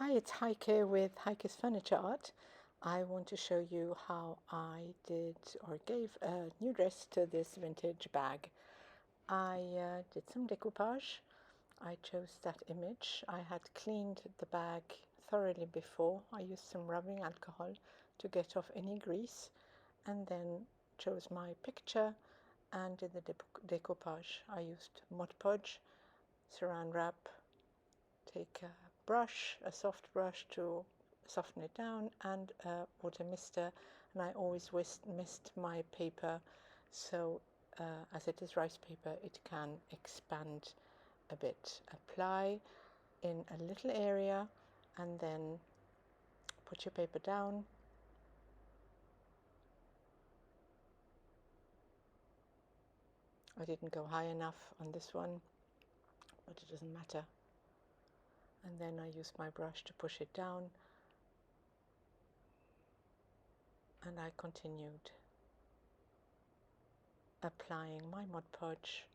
Hi, it's Heike with Heike's Furniture Art. I want to show you how I did or gave a new dress to this vintage bag. I did some decoupage. I chose that image. I had cleaned the bag thoroughly before. I used some rubbing alcohol to get off any grease and then chose my picture and did the decoupage. I used Mod Podge, Saran wrap, take a brush, a soft brush to soften it down, and a water mister, and I always mist my paper so as it is rice paper it can expand a bit. Apply in a little area and then put your paper down. I didn't go high enough on this one, but it doesn't matter. And then I use my brush to push it down, and I continued applying my Mod Podge,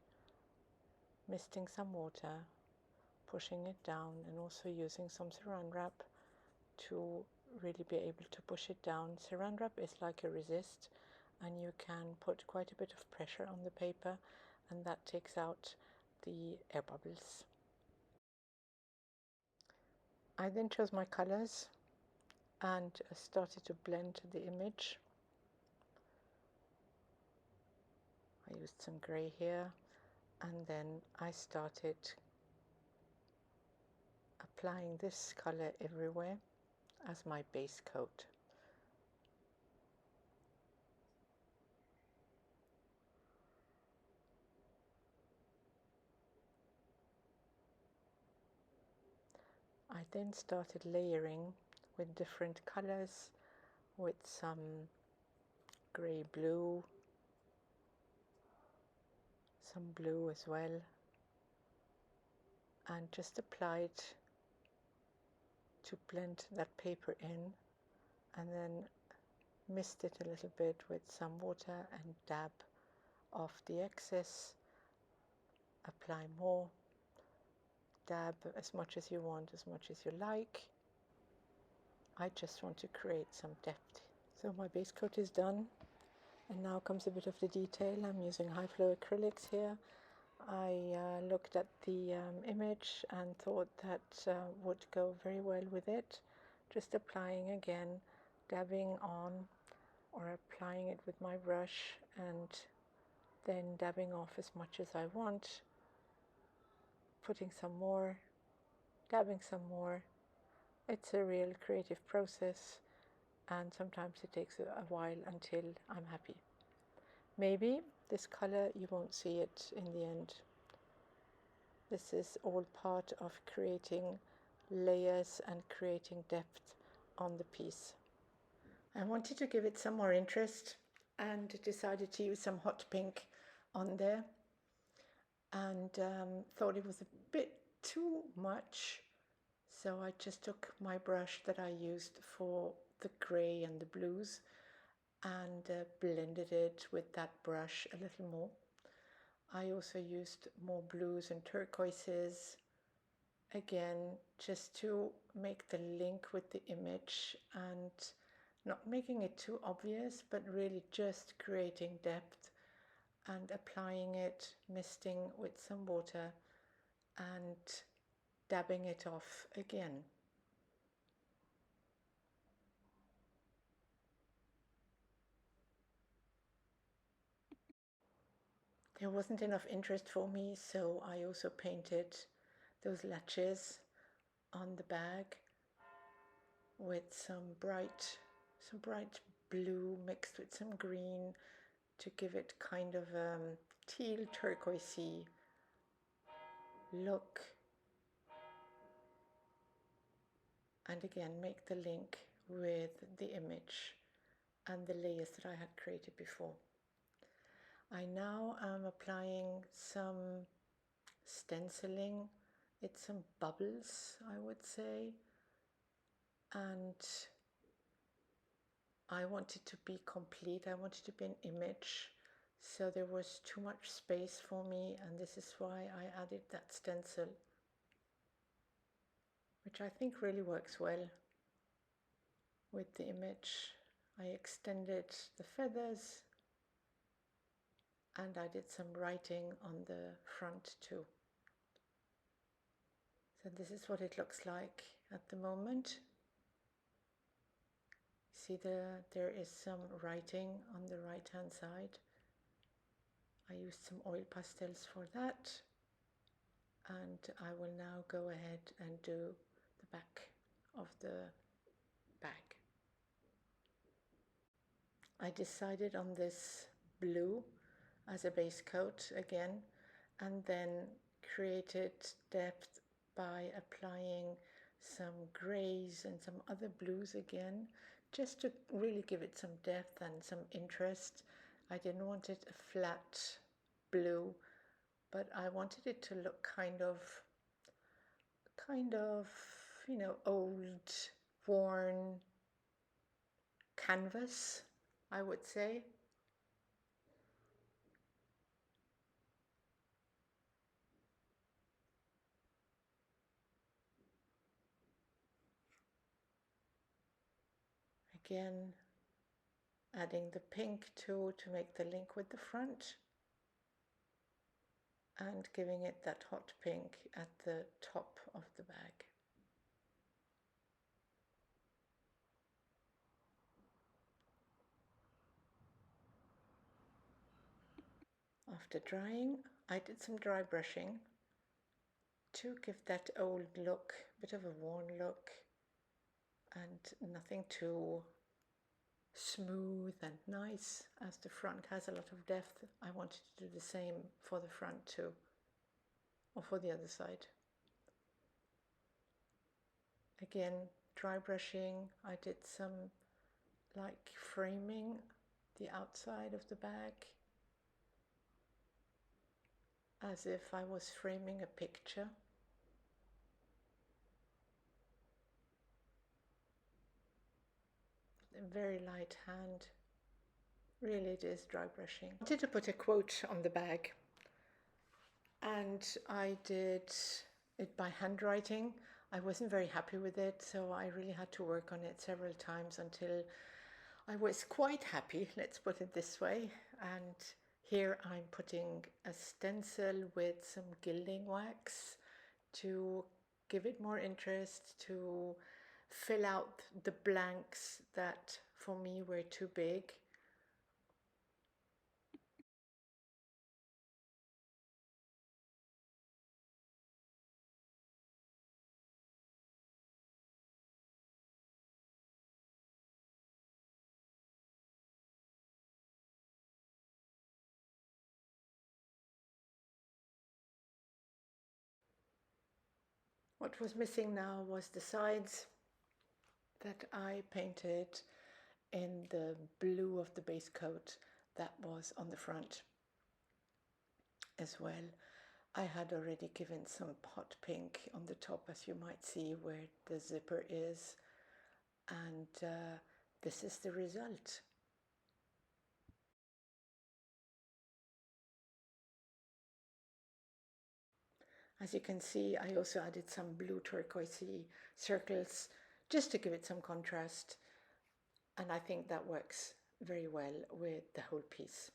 misting some water, pushing it down, and also using some saran wrap to really be able to push it down. Saran wrap is like a resist, and you can put quite a bit of pressure on the paper, and that takes out the air bubbles. I then chose my colors and started to blend the image. I used some gray here, and then I started applying this color everywhere as my base coat. I then started layering with different colors, with some grey blue, some blue as well, and just applied to blend that paper in, and then mist it a little bit with some water and dab off the excess. Apply more, dab as much as you want, as much as you like. I just want to create some depth. So my base coat is done, and now comes a bit of the detail. I'm using high flow acrylics here. I looked at the image and thought that would go very well with it. Just applying again, dabbing on, or applying it with my brush and then dabbing off as much as I want, putting some more, dabbing some more. It's a real creative process, and sometimes it takes a while until I'm happy. Maybe this color, you won't see it in the end. This is all part of creating layers and creating depth on the piece. I wanted to give it some more interest and decided to use some hot pink on there, and thought it was a bit too much, so I just took my brush that I used for the grey and the blues and blended it with that brush a little more. I also used more blues and turquoises, again just to make the link with the image and not making it too obvious, but really just creating depth and applying it, misting with some water and dabbing it off again. There wasn't enough interest for me, so I also painted those latches on the bag with some bright blue mixed with some green to give it kind of teal turquoisey look, and again make the link with the image and the layers that I had created before. I now am applying some stenciling. It's some bubbles, I would say, and I wanted to be complete. I wanted to be an image, so there was too much space for me, and this is why I added that stencil. which I think really works well with the image. I extended the feathers and I did some writing on the front too. So this is what it looks like at the moment. See, there is some writing on the right hand side. I used some oil pastels for that, and I will now go ahead and do the back of the bag. I decided on this blue as a base coat again, and then created depth by applying some grays and some other blues again, just to really give it some depth and some interest. I didn't want it a flat blue, but I wanted it to look kind of, you know, old, worn canvas, I would say. Again, adding the pink too to make the link with the front, and giving it that hot pink at the top of the bag. After drying, I did some dry brushing to give that old look, a bit of a worn look, and nothing too smooth and nice, as the front has a lot of depth. I wanted to do the same for the front too, or for the other side. Again, dry brushing. I did some like framing the outside of the bag, as if I was framing a picture. A very light hand. Really, it is dry brushing. I wanted to put a quote on the bag, and I did it by handwriting. I wasn't very happy with it, so I really had to work on it several times until I was quite happy, let's put it this way. And here I'm putting a stencil with some gilding wax to give it more interest, to fill out the blanks that for me were too big. What was missing now was the sides that I painted in the blue of the base coat that was on the front as well. I had already given some hot pink on the top, as you might see where the zipper is, and this is the result. As you can see, I also added some blue turquoisey circles just to give it some contrast, and I think that works very well with the whole piece.